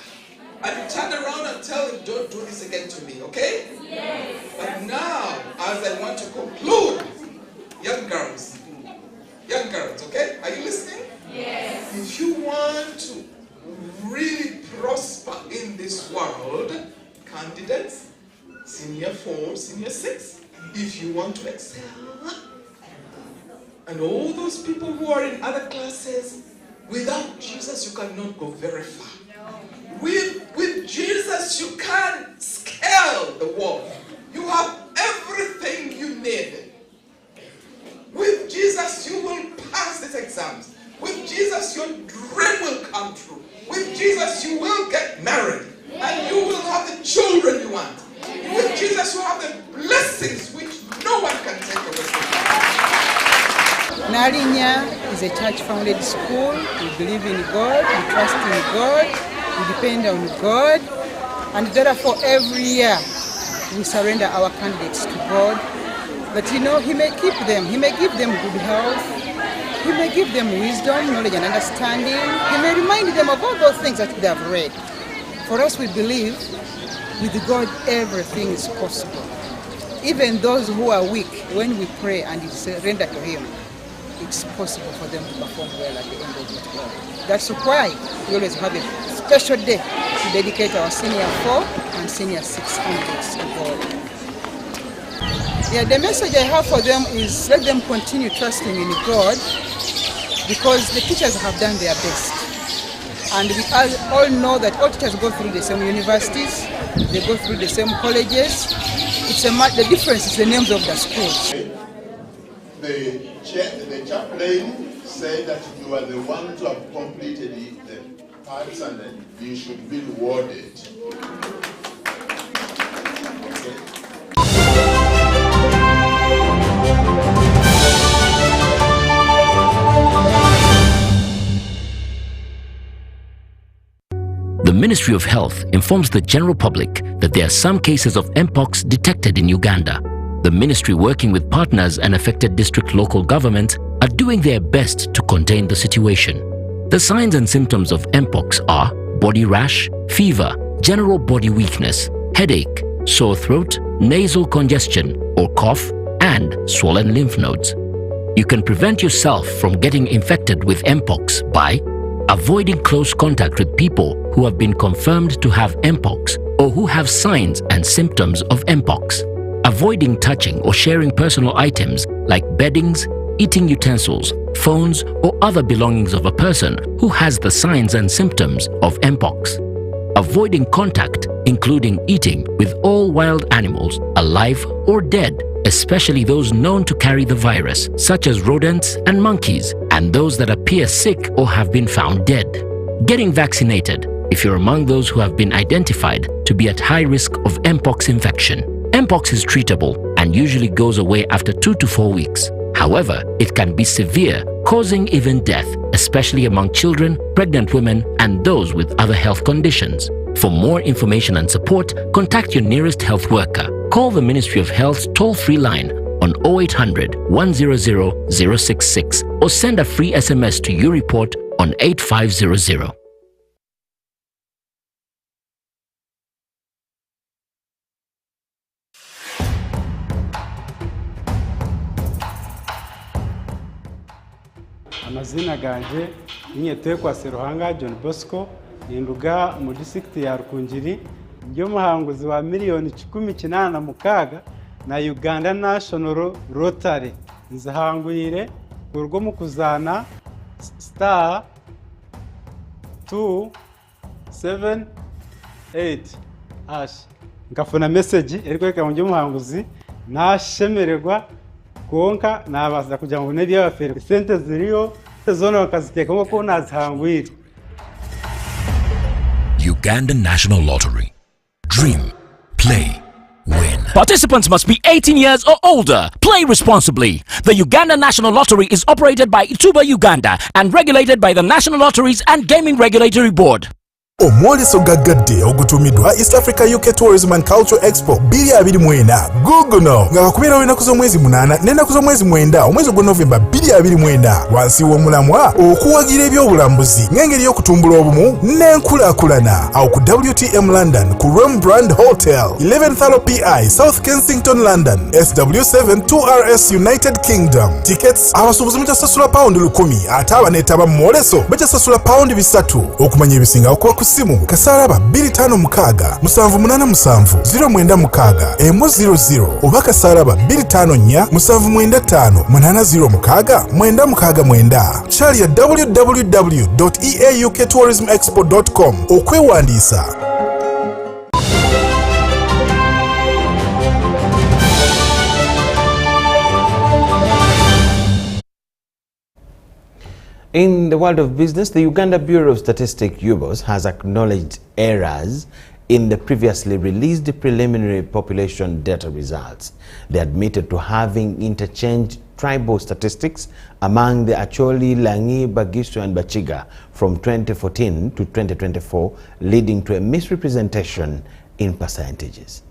And you turn around and tell him, don't do this again to me, okay? Yes. But now, as I want to conclude, young girls, okay? Are you listening? Yes. If you want to really prosper in this world, candidates, senior 4, senior 6, if you want to excel, and all those people who are in other classes, without Jesus you cannot go very far. With Jesus you can scale the wall. You have everything you need. With Jesus you will pass these exams. With Jesus your dream will come true. With Jesus you will get married. And you will have the children you want. With Jesus you have the blessings which no one can take away from you. Narinya is a church-founded school. We believe in God, we trust in God, we depend on God, and therefore every year we surrender our candidates to God. But you know, He may keep them, He may give them good health, He may give them wisdom, knowledge and understanding. He may remind them of all those things that they have read. For us, we believe with God everything is possible. Even those who are weak, when we pray and surrender to Him, it's possible for them to perform well at the end of it all. That's why we always have a special day to dedicate our senior 4 and senior 6 candidates to God. Yeah, the message I have for them is let them continue trusting in God, because the teachers have done their best. And we all know that all teachers go through the same universities, they go through the same colleges. The difference is the names of the schools. The chaplain said that you are the one to have completed the parts and then you should be rewarded. The Ministry of Health informs the general public that there are some cases of Mpox detected in Uganda. The ministry, working with partners and affected district local governments, are doing their best to contain the situation. The signs and symptoms of Mpox are body rash, fever, general body weakness, headache, sore throat, nasal congestion or cough, and swollen lymph nodes. You can prevent yourself from getting infected with Mpox by avoiding close contact with people who have been confirmed to have Mpox or who have signs and symptoms of Mpox. Avoiding touching or sharing personal items like beddings, eating utensils, phones, or other belongings of a person who has the signs and symptoms of Mpox. Avoiding contact, including eating, with all wild animals, alive or dead, especially those known to carry the virus, such as rodents and monkeys, and those that appear sick or have been found dead. Getting vaccinated if you're among those who have been identified to be at high risk of Mpox infection. Mpox is treatable and usually goes away after 2 to 4 weeks. However, it can be severe, causing even death, especially among children, pregnant women, and those with other health conditions. For more information and support, contact your nearest health worker. Call the Ministry of Health's toll-free line on 0800 100 066 or send a free SMS to YouReport on 8500. Amazina ganje Ninyetekwa Seruhanga John Bosco ninduga mu district ya Rukungiri ndio muhanguzi wa miliyoni 18 na Uganda National Rotary nzahangwire urwo mu kuzana star 278 ash ngafuna message eriko ndio muhanguzi nashemererwa konka nabaza kugira ngo ne byabafere sente ziriyo zona bakaziteka ngo nazihangwire. Uganda National Lottery. Dream, play, win. Participants must be 18 years or older. Play responsibly. The Uganda National Lottery is operated by Ituba Uganda and regulated by the National Lotteries and Gaming Regulatory Board. omwoleso gaggadde ogutumiddwa East Africa UK Tourism and Cultural Expo 2024 guguno nga kakubeerawo ennaku z'omwezi 8 n'ennaku z'omwezi 9 omwezi gwa Novemba 2024 wansi w'omulamwa okuwagira ebyobulambuzi ng'engeri y'okutumbula obumu n'enkulaakulana awo ku WTM London ku Rembrandt Hotel 11th PI South Kensington London SW7 2RS United Kingdom. Tickets abasuubuzi mukyasasula pound 100 ate abaneetaba mu mwoleso bakyasasula pound 300 okumanya ebisinga okuba ku ssimu kasaraba 256 787 096 00 oba kasaraba 254 795 806 969 kyali ya www.eaukTourismExpo.com okwewandiisa. In the world of business, the Uganda Bureau of Statistics (UBOS) has acknowledged errors in the previously released preliminary population data results. They admitted to having interchanged tribal statistics among the Acholi, Langi, Bagisu and Bachiga from 2014 to 2024, leading to a misrepresentation in percentages.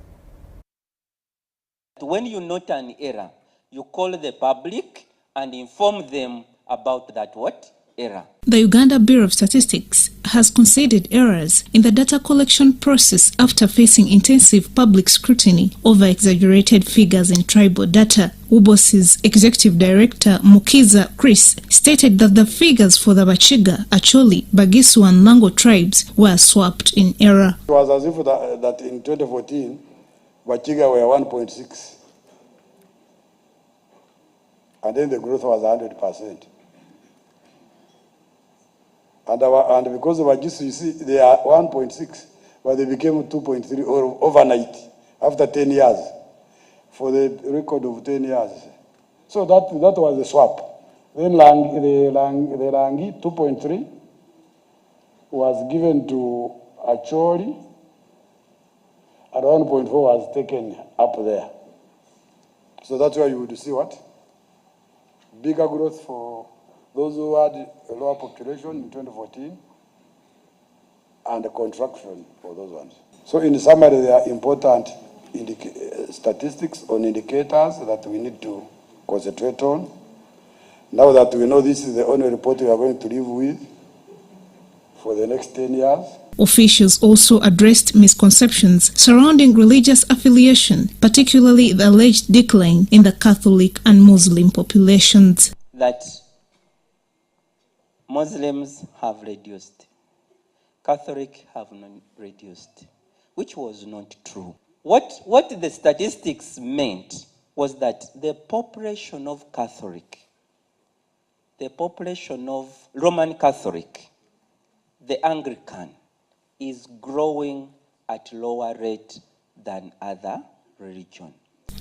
When you note an error, you call the public and inform them about that error. The Uganda Bureau of Statistics has conceded errors in the data collection process after facing intensive public scrutiny over exaggerated figures in tribal data. UBOS's Executive Director Mukiza Chris stated that the figures for the Bachiga, Acholi, Bagisu and Lango tribes were swapped in error. It was as if that in 2014, Bachiga were 1.6. And then the growth was 100%. And because of Bagisu, you see, they are 1.6, but they became 2.3 overnight, after 10 years, for the record of 10 years. So that was the swap. Then the Langi 2.3 was given to Acholi, and 1.4 was taken up there. So that's why you would see what? Bigger growth for those who had a lower population in 2014 and a contraction for those ones. So in summary, there are important statistics on indicators that we need to concentrate on. Now that we know this is the only report we are going to live with for the next 10 years. Officials also addressed misconceptions surrounding religious affiliation, particularly the alleged decline in the Catholic and Muslim populations. That Muslims have reduced, Catholic have not reduced, which was not true. What the statistics meant was that the population of Catholic, the population of Roman Catholic, the Anglican, is growing at lower rate than other religions.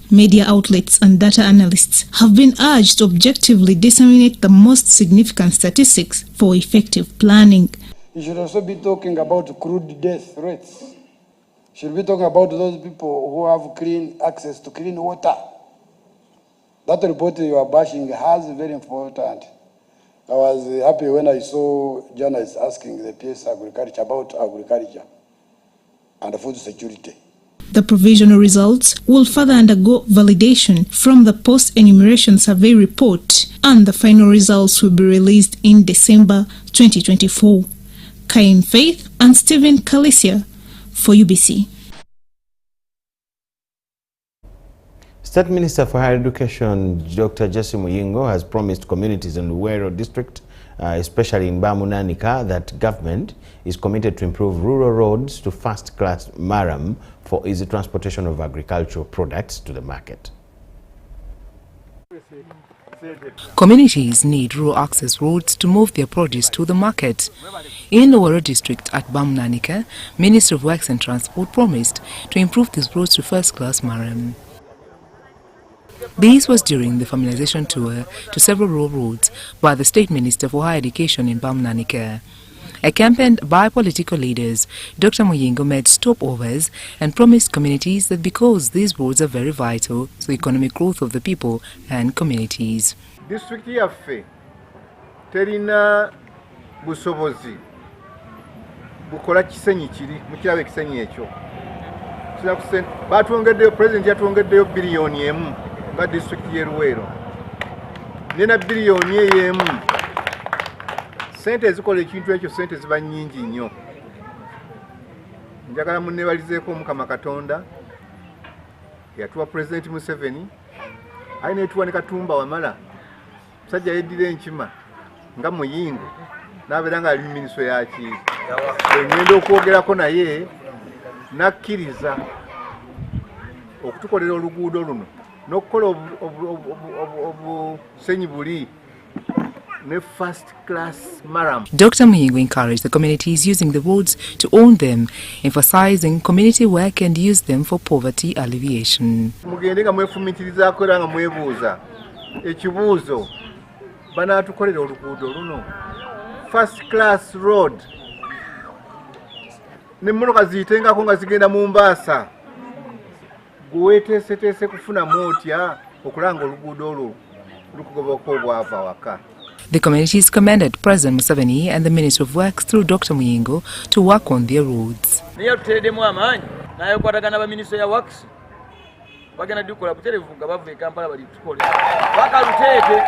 Media outlets and data analysts have been urged to objectively disseminate the most significant statistics for effective planning. You should also be talking about crude death rates. You should be talking about those people who have clean access to clean water. That report you are bashing has very important. I was happy when I saw journalists asking the PS Agriculture about agriculture and food security. The provisional results will further undergo validation from the post-enumeration survey report, and the final results will be released in December 2024. Kain Faith and Stephen Kalisia for UBC. State Minister for Higher Education, Dr. Jesse Muyingo, has promised communities in Luwero district, especially in Bamunanika, that government is committed to improve rural roads to first-class maram for easy transportation of agricultural products to the market. Communities need rural access roads to move their produce to the market. In Luwero district at Bamunanika, Ministry of Works and Transport promised to improve these roads to first-class maram. This was during the familiarization tour to several rural roads by the State Minister for Higher Education in Bamunanika. Accompanied by political leaders, Dr. Muyingo made stopovers and promised communities that because these roads are very vital to the economic growth of the people and communities. District yaffe terina busobozi bukola kisenyi kiri mukirabe kisenyi ekyo batwongeddeyo president yatwongeddeyo biliyoni emu nga district y'e Luweero nina biliyoni emu sente ezikola ekintu ekyo sente ziba nnyingi nnyo njagala munneebalizeeko Mukama Katonda yatuwa President Museveni ayina etuwa ne Katumba Wamala musajja yeddira enkima nga muyingo n'abeera nga ali minisitule yaki ngenda okwogerako naye nakkiriza okutukolera oluguudo luno n'okukola obusenyi buli ne first class maram. Dr. Muyingo encouraged the communities using the roads to own them, emphasizing community work and use them for poverty alleviation. Mugende nga mwefumitirizaako era nga mwebuuza ekibuuzo banaatukolera oluguudo luno first class road n'emmotoka ziyitengako nga zigenda mu Mbaasa gweweeteeseteese kufunamu otya okulanga oluguudo olwo lukugobako obwava waka. The communities commended President Museveni and the Minister of Works through Dr. Muyingo to work on their roads. Niyo tuteddemu amaanyi naye kwatagana ba Minister ya Works bagenda dukola buterevu nga bavuye Kampala bali tukole bakaluteete.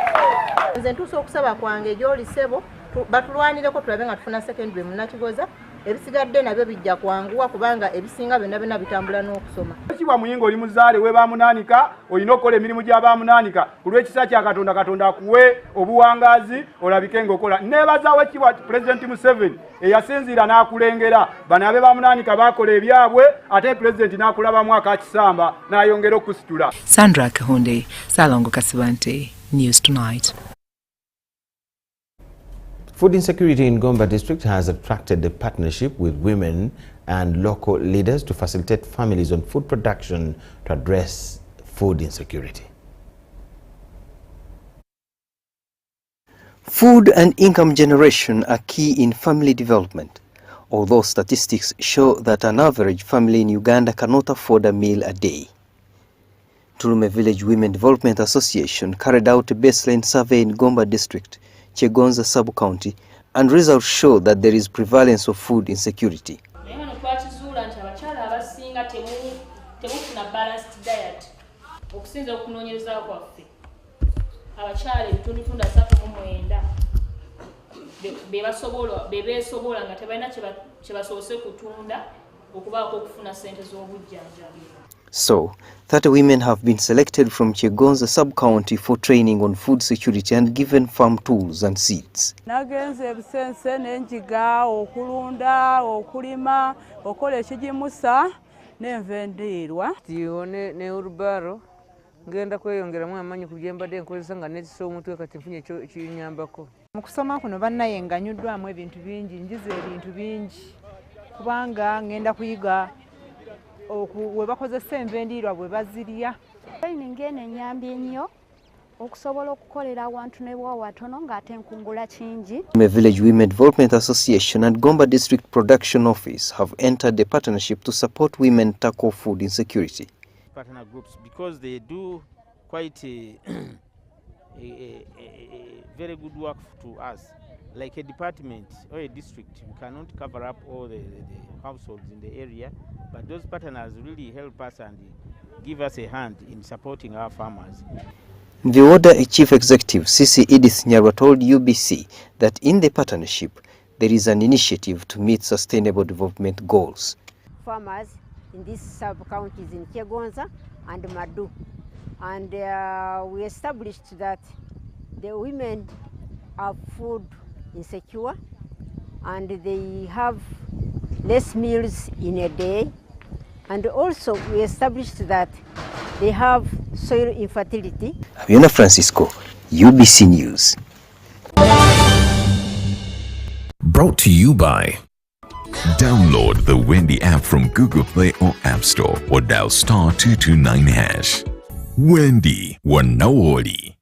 Nze ntuusa okusaba kwange gy'oli ssebo batulwanireko tulabe nga tufuna secondary munnakigoza ebisigadde nabyo bijja kwanguwa kubanga ebisinga byonna bitambula n'okusoma. Ekibwa Muyingo oli muzaale we bamunaanika olina okukola emirimu gya bamunaanika ku lw'ekisa kya Katonda akuwe obuwangaazi olabike ng'okola. Neebazawo ekibwa President Museveni eyasinziira n'akulengera bano abe bamunaanika baakola ebyabwe ate President n'akulabamu akakisamba n'ayongera okusitula. Sandra Kahonde, Salongo Kasibante, News Tonight. Food insecurity in Gombe district has attracted a partnership with women and local leaders to facilitate families on food production to address food insecurity. Food and income generation are key in family development, although statistics show that an average family in Uganda cannot afford a meal a day. Tulume Village Women Development Association carried out a baseline survey in Gombe district, Chegonza sub-county, and results show that there is prevalence of food insecurity. So, 30 women have been selected from Chegonza sub-county for training on food security and given farm tools and seeds. Nagenze ebisense n'enjiga okulunda okulima okola ekijimusa n'envendiirwa ne urubaro ngenda kweyongeramu amanyi ku bye mbadde nkozesa nga neekisa omutwe kati nfunye ekinyambako. Mu kusoma kuno bannaye nganyuddwamu ebintu bingi njiza ebintu bingi kubanga ngenda kuyiga we bakozesa envendiirwa bwe bazirya. Training eno ennyambye nnyo okusobola okukolera awantu ne bwawatono ng'ate nkungula kingi. The Village Women Development Association and Gombe District Production Office have entered a partnership to support women tackle food insecurity. Partner groups, because they do quite a very good work to us. Like a department or a district, we cannot cover up all the households in the area, but those partners really help us and give us a hand in supporting our farmers. The Order Chief Executive, Sisi Edith Nyarwa, told UBC that in the partnership, there is an initiative to meet sustainable development goals. Farmers in these sub-counties in Chegonza and Madu, and we established that the women are food insecure and they have less meals in a day, and also we established that they have soil infertility. Abiona Francisco, UBC News. Brought to you by download the Wendy app from Google Play or App Store or dial *229#. Wendy Wanaoli.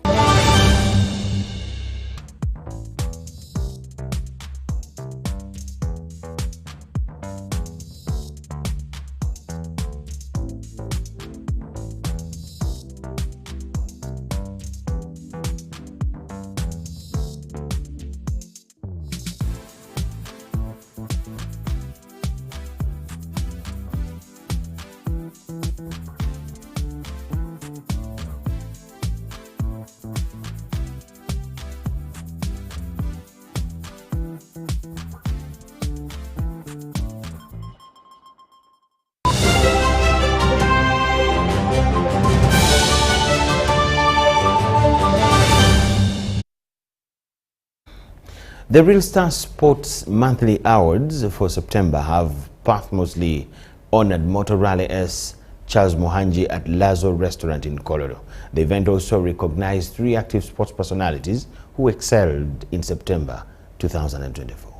The Real Star Sports Monthly Awards for September have posthumously honored Motor Rally S. Charles Mohanji at Lazo Restaurant in Kololo. The event also recognized 3 active sports personalities who excelled in September 2024.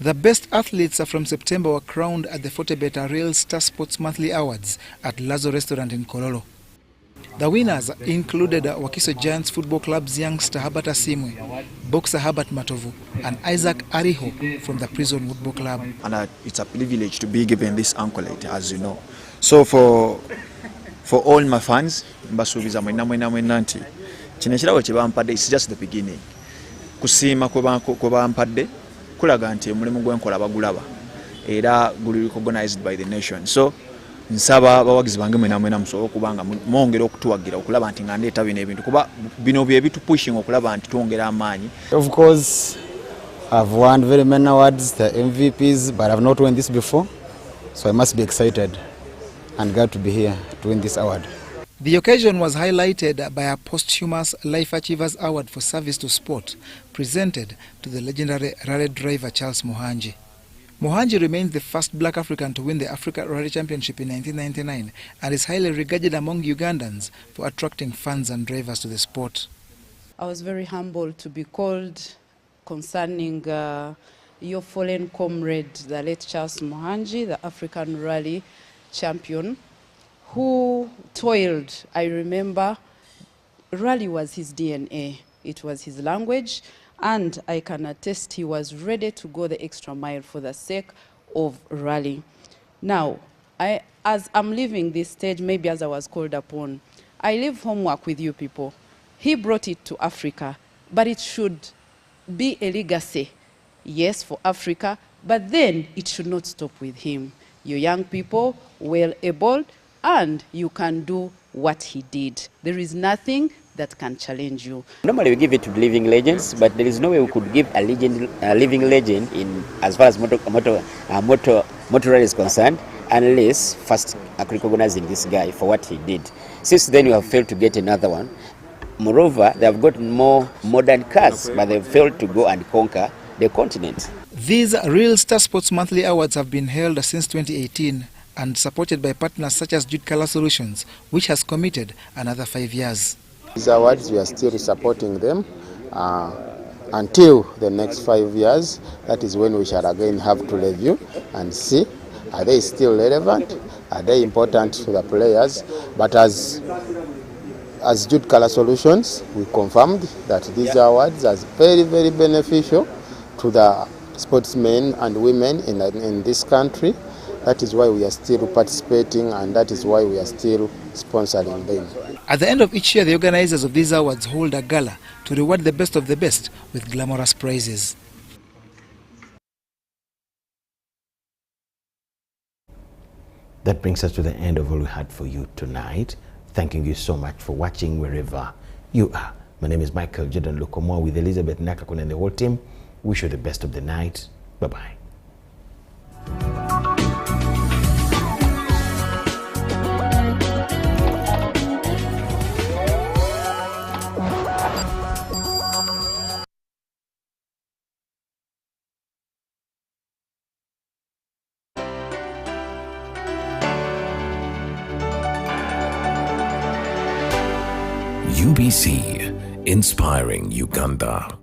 The best athletes from September were crowned at the Fortebeta Real Star Sports Monthly Awards at Lazo Restaurant in Kololo. The winners included Wakiso Giants Football Club's youngster Herbert Asimwe, boxer Herbert Matovu, and Isaac Ariho from the Prison Football Club. And it's a privilege to be given this accolade, as you know. So for all my fans, it's just the beginning. Kusima kubampadde kulaga nti omulimu gwenkola bagulaba era guli recognized by the nation. So nsaba abawagizi bange mwena musobola kubanga mwongera okutuwagira okulaba nti nga ndeeta bino ebintu kuba bino bye bitu pushing okulaba nti twongera amaanyi. Of course, I've won very many awards, the MVPs, but I've not won this before, so I must be excited and glad to be here to win this award. The occasion was highlighted by a posthumous Life Achievers Award for Service to Sport, presented to the legendary rally driver Charles Mohanji. Mohanji remains the first black African to win the Africa Rally Championship in 1999 and is highly regarded among Ugandans for attracting fans and drivers to the sport. I was very humbled to be called concerning your fallen comrade, the late Charles Mohanji, the African Rally champion, who toiled. I remember rally was his DNA. It was his language. And I can attest he was ready to go the extra mile for the sake of rally. Now, as I'm leaving this stage, maybe as I was called upon, I leave homework with you people. He brought it to Africa, but it should be a legacy, yes, for Africa, but then it should not stop with him. You young people, well able, and you can do what he did. There is nothing that can challenge you. Normally we give it to living legends, but there is no way we could give a living legend in as far as motor rally is concerned, unless first recognizing this guy for what he did. Since then we have failed to get another one. Moreover, they have got more modern cars, but they failed to go and conquer the continent. These Real Star Sports Monthly Awards have been held since 2018 and supported by partners such as Jude Color Solutions, which has committed another 5 years. These awards, we are still supporting them until the next 5 years. That is when we shall again have to review and see, are they still relevant? Are they important to the players? But as Jude Color Solutions, we confirmed that these awards are very, very beneficial to the sportsmen and women in this country. That is why we are still participating, and that is why we are still sponsoring them. At the end of each year, the organizers of these awards hold a gala to reward the best of the best with glamorous prizes. That brings us to the end of all we had for you tonight. Thanking you so much for watching wherever you are. My name is Michael Jordan Lukomo with Elizabeth Nakakun and the whole team. Wish you the best of the night. Bye-bye. UBC, inspiring Uganda.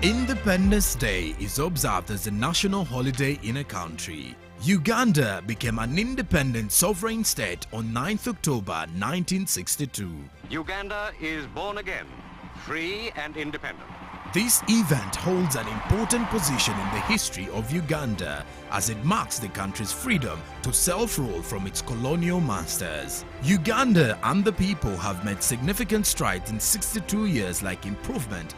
Independence Day is observed as a national holiday in a country. Uganda became an independent sovereign state on 9th October 1962. Uganda is born again, free and independent. This event holds an important position in the history of Uganda as it marks the country's freedom to self-rule from its colonial masters. Uganda and the people have made significant strides in 62 years, like improvement